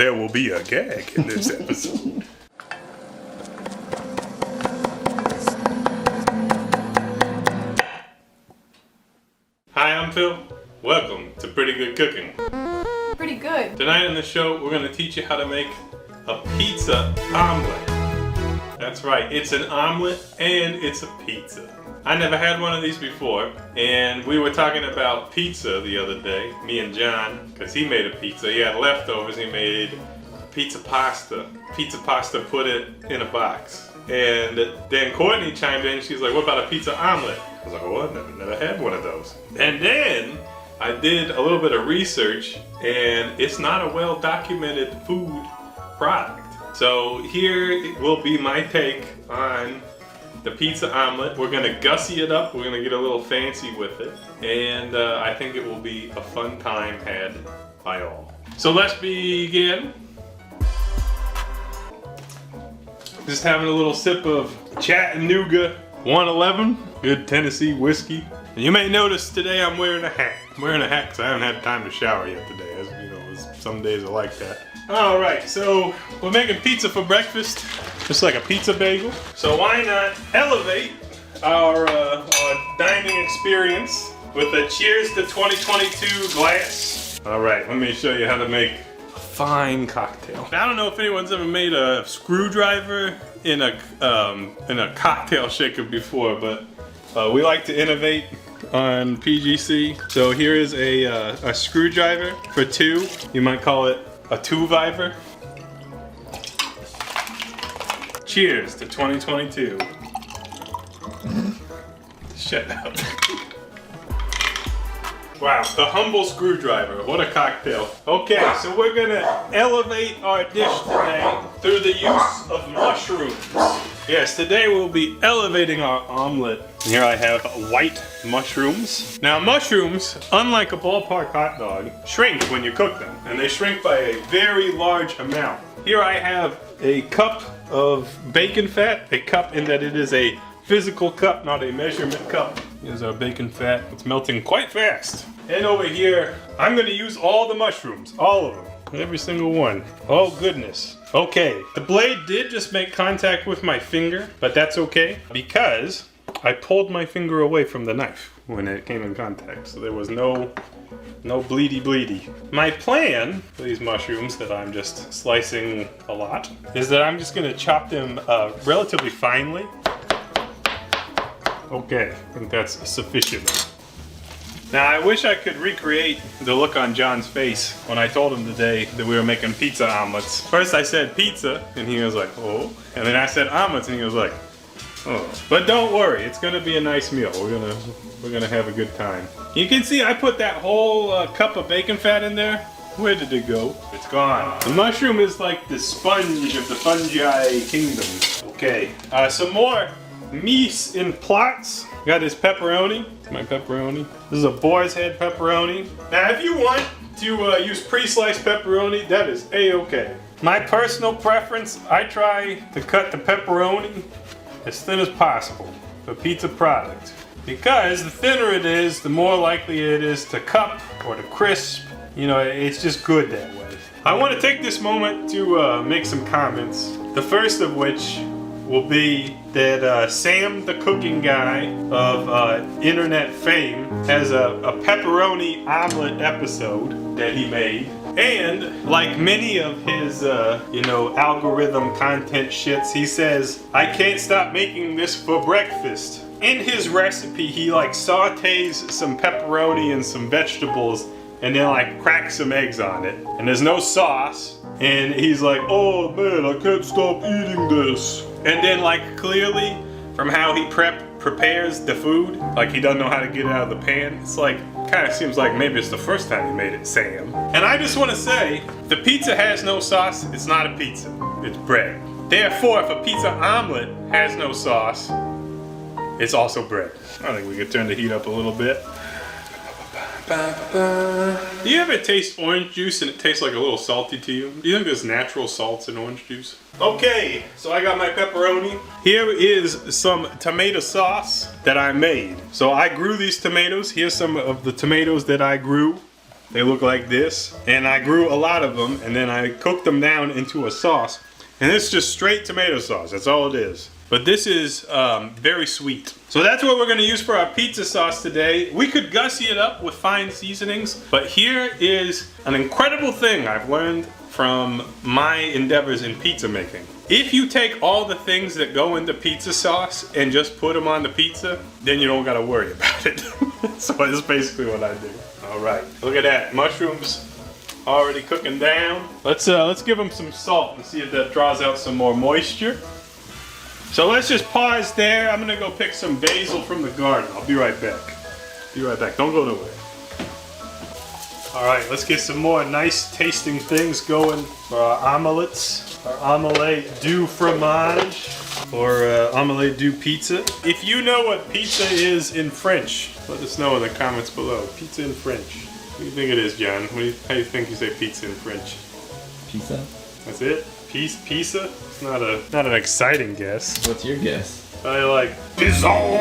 there will be a gag in this episode. Hi, I'm Phil. Welcome to Pretty Good Cooking. Pretty good. Tonight on the show, we're going to teach you how to make a pizza omelet. That's right, it's an omelet and it's a pizza. I never had one of these before, and we were talking about pizza the other day, me and John, because he made a pizza. He had leftovers, he made pizza pasta. Pizza pasta, put it in a box. And then Courtney chimed in, she's like, what about a pizza omelet? I was like, well, I've never had one of those. And then I did a little bit of research, and it's not a well-documented food product. So here will be my take on the pizza omelet. We're gonna gussy it up, we're gonna get a little fancy with it, and I think it will be a fun time had by all. So let's begin. Just having a little sip of Chattanooga 111, good Tennessee whiskey. And you may notice today I'm wearing a hat. I'm wearing a hat because I haven't had time to shower yet today. As you know, some days are like that. All right, so we're making pizza for breakfast, just like a pizza bagel. So why not elevate our dining experience with a cheers to 2022 glass? All right, let me show you how to make a fine cocktail. I don't know if anyone's ever made a screwdriver in a cocktail shaker before, but we like to innovate on PGC. So here is a screwdriver for two. You might call it a two-viver. Cheers to 2022. Shut up. Wow, the humble screwdriver. What a cocktail. Okay, so we're gonna elevate our dish today through the use of mushrooms. Yes, today we'll be elevating our omelet. Here I have white mushrooms. Now mushrooms, unlike a ballpark hot dog, shrink when you cook them. And they shrink by a very large amount. Here I have a cup of bacon fat. A cup in that it is a physical cup, not a measurement cup. Here's our bacon fat. It's melting quite fast. And over here, I'm gonna use all the mushrooms, all of them. Every single one. Oh goodness. Okay, the blade did just make contact with my finger, but that's okay because I pulled my finger away from the knife when it came in contact, so there was no bleedy. My plan for these mushrooms that I'm just slicing a lot is that I'm just gonna chop them relatively finely. Okay, I think that's sufficient. Now I wish I could recreate the look on John's face when I told him today that we were making pizza omelets. First I said pizza, and he was like, oh. And then I said omelets, and he was like, oh. But don't worry, it's gonna be a nice meal. We're gonna have a good time. You can see I put that whole cup of bacon fat in there. Where did it go? It's gone. The mushroom is like the sponge of the fungi kingdom. Okay, some more meat in plots. Got this pepperoni. It's my pepperoni. This is a boar's head pepperoni. Now, if you want to use pre-sliced pepperoni, that is a-okay. My personal preference, I try to cut the pepperoni as thin as possible for pizza product. Because the thinner it is, the more likely it is to cup or to crisp. You know, it's just good that way. I want to take this moment to make some comments. The first of which will be that Sam the cooking guy of internet fame has a pepperoni omelet episode that he made. And like many of his algorithm content shits, he says, I can't stop making this for breakfast. In his recipe, he like sautés some pepperoni and some vegetables and then like cracks some eggs on it. And there's no sauce. And he's like, oh man, I can't stop eating this. And then like clearly from how he prepares the food, like he doesn't know how to get it out of the pan. It's like, kind of seems like maybe it's the first time he made it, Sam. And I just want to say, if the pizza has no sauce, it's not a pizza, it's bread. Therefore, if a pizza omelet has no sauce, it's also bread. I think we could turn the heat up a little bit. Do you ever taste orange juice and it tastes like a little salty to you? Do you think there's natural salts in orange juice? Okay, so I got my pepperoni. Here is some tomato sauce that I made. So I grew these tomatoes. Here's some of the tomatoes that I grew. They look like this. And I grew a lot of them and then I cooked them down into a sauce. And it's just straight tomato sauce, that's all it is. But this is very sweet. So that's what we're gonna use for our pizza sauce today. We could gussy it up with fine seasonings, but here is an incredible thing I've learned from my endeavors in pizza making. If you take all the things that go into pizza sauce and just put them on the pizza, then you don't gotta worry about it. So that's basically what I do. All right, look at that, mushrooms already cooking down. Let's give them some salt and see if that draws out some more moisture. So let's just pause there. I'm gonna go pick some basil from the garden. I'll be right back. Be right back, don't go nowhere. All right, let's get some more nice tasting things going for our omelettes. Our omelette du fromage, or omelette du pizza. If you know what pizza is in French, let us know in the comments below. Pizza in French. What do you think it is, John? How do you think you say pizza in French? Pizza? That's it? Pizza? It's not an exciting guess. What's your guess? I like dissolve.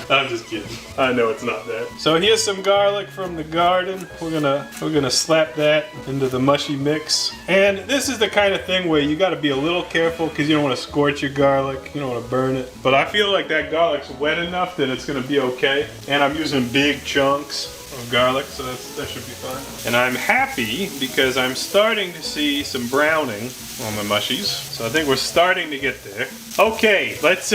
I'm just kidding. I know it's not that. So here's some garlic from the garden. We're gonna slap that into the mushy mix. And this is the kind of thing where you gotta be a little careful because you don't want to scorch your garlic. You don't want to burn it. But I feel like that garlic's wet enough that it's gonna be okay. And I'm using big chunks of garlic, so that should be fine. And I'm happy because I'm starting to see some browning on the mushies. So I think we're starting to get there. Okay, let's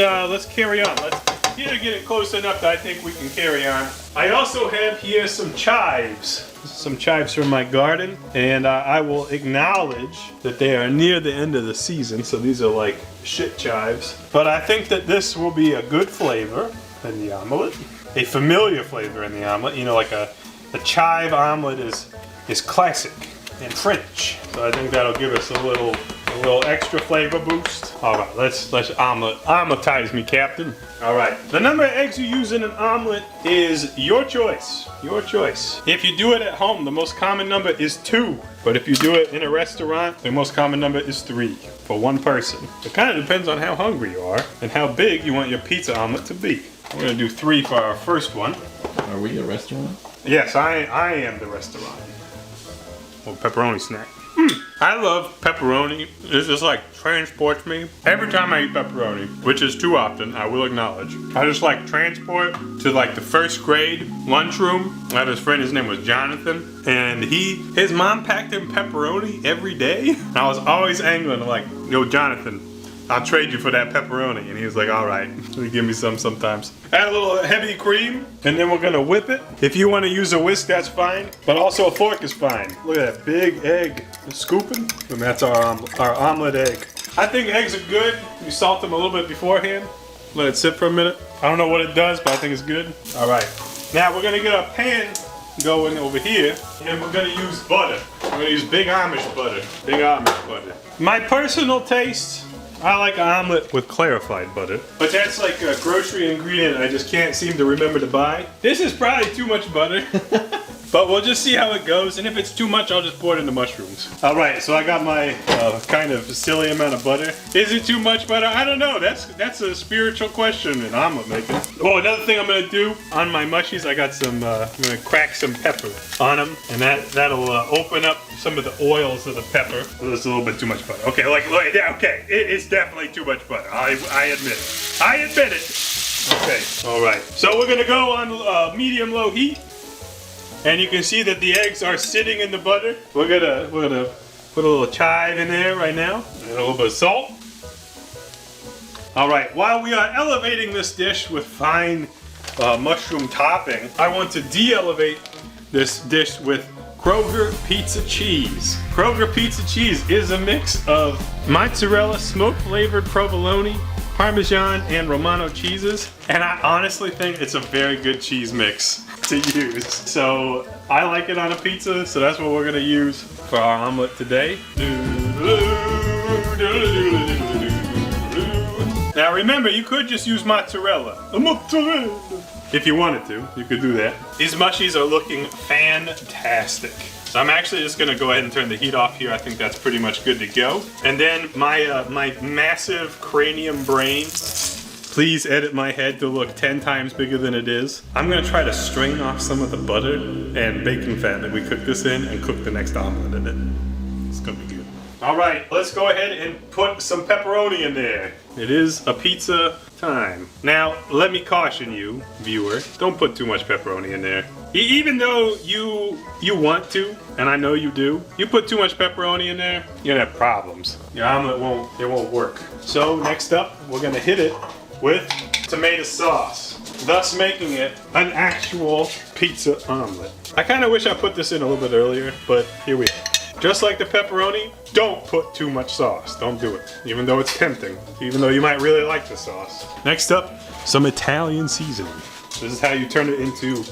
carry on. Let's get it close enough that I think we can carry on. I also have here some chives. Some chives from my garden, and I will acknowledge that they are near the end of the season, so these are like shit chives. But I think that this will be a good flavor in the omelet. A familiar flavor in the omelet. You know, like a chive omelet is classic and French. So I think that'll give us a little extra flavor boost. All right, let's omeletize me, Captain. All right, the number of eggs you use in an omelet is your choice. Your choice. If you do it at home, the most common number is 2. But if you do it in a restaurant, the most common number is 3 for one person. It kind of depends on how hungry you are and how big you want your pizza omelet to be. We're gonna do 3 for our first one. Are we a restaurant? Yes, I am the restaurant. Or pepperoni snack. I love pepperoni. It just like transports me. Every time I eat pepperoni, which is too often, I will acknowledge. I just like transport to like the first grade lunchroom. I had his friend, his name was Jonathan, and his mom packed him pepperoni every day. And I was always angling like, yo, Jonathan, I'll trade you for that pepperoni. And he was like, all right, you give me some sometimes. Add a little heavy cream, and then we're gonna whip it. If you wanna use a whisk, that's fine, but also a fork is fine. Look at that big egg scooping, and that's our omelet egg. I think eggs are good. You salt them a little bit beforehand. Let it sit for a minute. I don't know what it does, but I think it's good. All right, now we're gonna get our pan going over here, and we're gonna use butter. We're gonna use big Amish butter. Big Amish butter. My personal taste, I like an omelet with clarified butter, but that's like a grocery ingredient I just can't seem to remember to buy. This is probably too much butter, but we'll just see how it goes, and if it's too much, I'll just pour it in the mushrooms. All right, so I got my kind of silly amount of butter. Is it too much butter? I don't know. That's a spiritual question in omelet making. Oh, another thing I'm gonna do on my mushies, I got some, I'm gonna crack some pepper on them, and that'll open up some of the oils of the pepper. So that's a little bit too much butter. Okay, yeah, okay. It's definitely too much butter. I admit it. I admit it. Okay, all right. So we're gonna go on medium-low heat. And you can see that the eggs are sitting in the butter. We're gonna put a little chive in there right now, and a little bit of salt. All right, while we are elevating this dish with fine mushroom topping, I want to de-elevate this dish with Kroger pizza cheese. Kroger pizza cheese is a mix of mozzarella, smoke-flavored provolone, Parmesan, and Romano cheeses. And I honestly think it's a very good cheese mix to use. So I like it on a pizza, so that's what we're gonna use for our omelet today. Now remember, you could just use mozzarella. If you wanted to, you could do that. These mushies are looking fantastic. So I'm actually just gonna go ahead and turn the heat off here. I think that's pretty much good to go. And then my massive cranium brain Please edit my head to look 10 times bigger than it is. I'm gonna try to strain off some of the butter and bacon fat that we cooked this in and cook the next omelet in it. It's gonna be good. All right, let's go ahead and put some pepperoni in there. It is a pizza time. Now, let me caution you, viewer, don't put too much pepperoni in there. Even though you want to, and I know you do, you put too much pepperoni in there, you're gonna have problems. Your omelet won't work. So next up, we're gonna hit it with tomato sauce, thus making it an actual pizza omelet. I kind of wish I put this in a little bit earlier, but here we are. Just like the pepperoni, don't put too much sauce. Don't do it, even though it's tempting, even though you might really like the sauce. Next up, some Italian seasoning. This is how you turn it into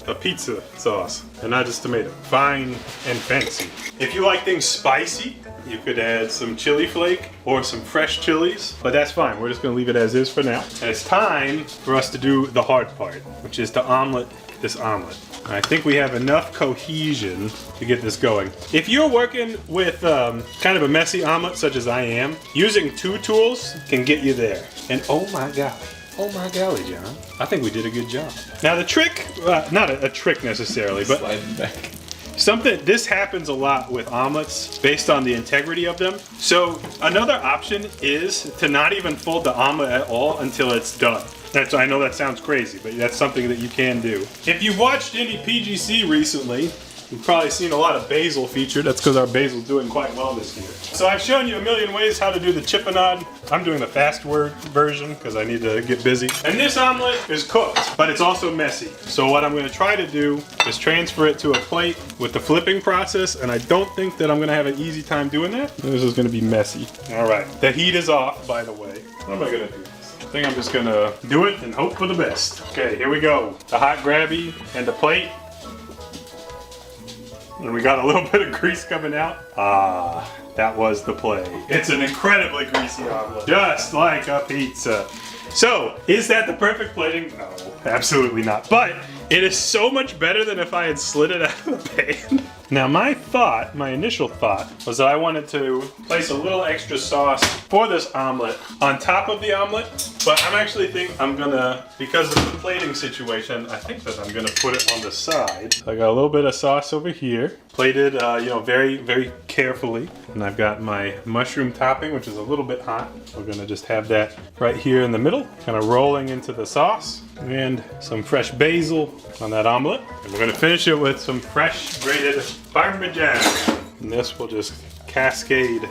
a pizza sauce and not just tomato. Fine and fancy. If you like things spicy, you could add some chili flake or some fresh chilies, but that's fine. We're just gonna leave it as is for now. And it's time for us to do the hard part, which is to omelet this omelet. I think we have enough cohesion to get this going. If you're working with kind of a messy omelet such as I am, using 2 tools can get you there. And oh my golly, John. I think we did a good job. Now the trick, not a trick necessarily, but this happens a lot with omelets based on the integrity of them. So another option is to not even fold the omelet at all until it's done. I know that sounds crazy, but that's something that you can do. If you've watched any PGC recently, you've probably seen a lot of basil featured. That's because our basil's doing quite well this year. So I've shown you a million ways how to do the chippenade. I'm doing the fast version because I need to get busy. And this omelet is cooked, but it's also messy. So what I'm going to try to do is transfer it to a plate with the flipping process, and I don't think that I'm going to have an easy time doing that. This is going to be messy. All right, the heat is off, by the way. What am I going to do? I think I'm just going to do it and hope for the best. Okay, here we go. The hot gravy and the plate. And we got a little bit of grease coming out. Ah, that was the play. It's an incredibly greasy omelet, just like a pizza. So, is that the perfect plating? No, absolutely not. But it is so much better than if I had slid it out of the pan. Now my initial thought, was that I wanted to place a little extra sauce for this omelet on top of the omelet, but I'm actually I'm gonna, because of the plating situation, I think that I'm gonna put it on the side. So I got a little bit of sauce over here, plated, very, very carefully. And I've got my mushroom topping, which is a little bit hot. We're gonna just have that right here in the middle, kind of rolling into the sauce. And some fresh basil on that omelet. And we're gonna finish it with some fresh grated Parmesan. And this will just cascade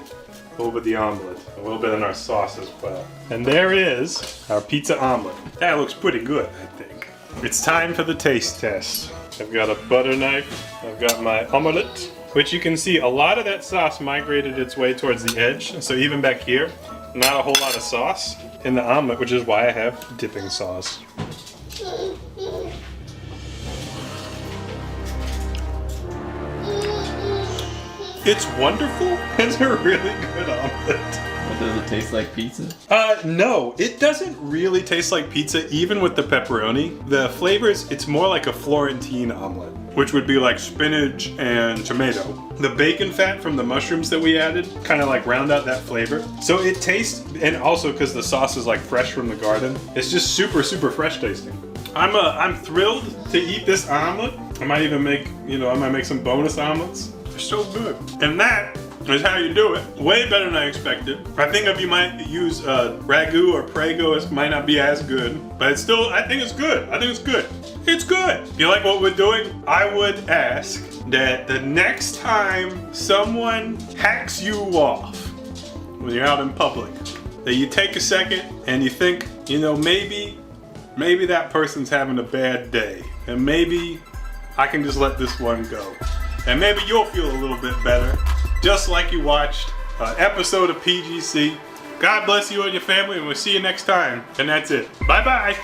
over the omelet. A little bit in our sauce as well. And there is our pizza omelet. That looks pretty good, I think. It's time for the taste test. I've got a butter knife. I've got my omelette, which you can see a lot of that sauce migrated its way towards the edge. So even back here, not a whole lot of sauce in the omelet, which is why I have dipping sauce. It's wonderful. It's a really good omelet. What, does it taste like pizza? No, it doesn't really taste like pizza, even with the pepperoni. The flavors, it's more like a Florentine omelet, which would be like spinach and tomato. The bacon fat from the mushrooms that we added kind of like round out that flavor. So it tastes, and also because the sauce is like fresh from the garden, it's just super, super fresh tasting. I'm thrilled to eat this omelet. I might even make, I might make some bonus omelets. They're so good. And that is how you do it. Way better than I expected. I think if you might use ragu or prego, it might not be as good, but it's still, I think it's good. I think it's good. It's good. If you like what we're doing, I would ask that the next time someone hacks you off when you're out in public, that you take a second and you think, maybe that person's having a bad day, and maybe I can just let this one go. And maybe you'll feel a little bit better, just like you watched an episode of PGC. God bless you and your family, and we'll see you next time. And that's it. Bye-bye.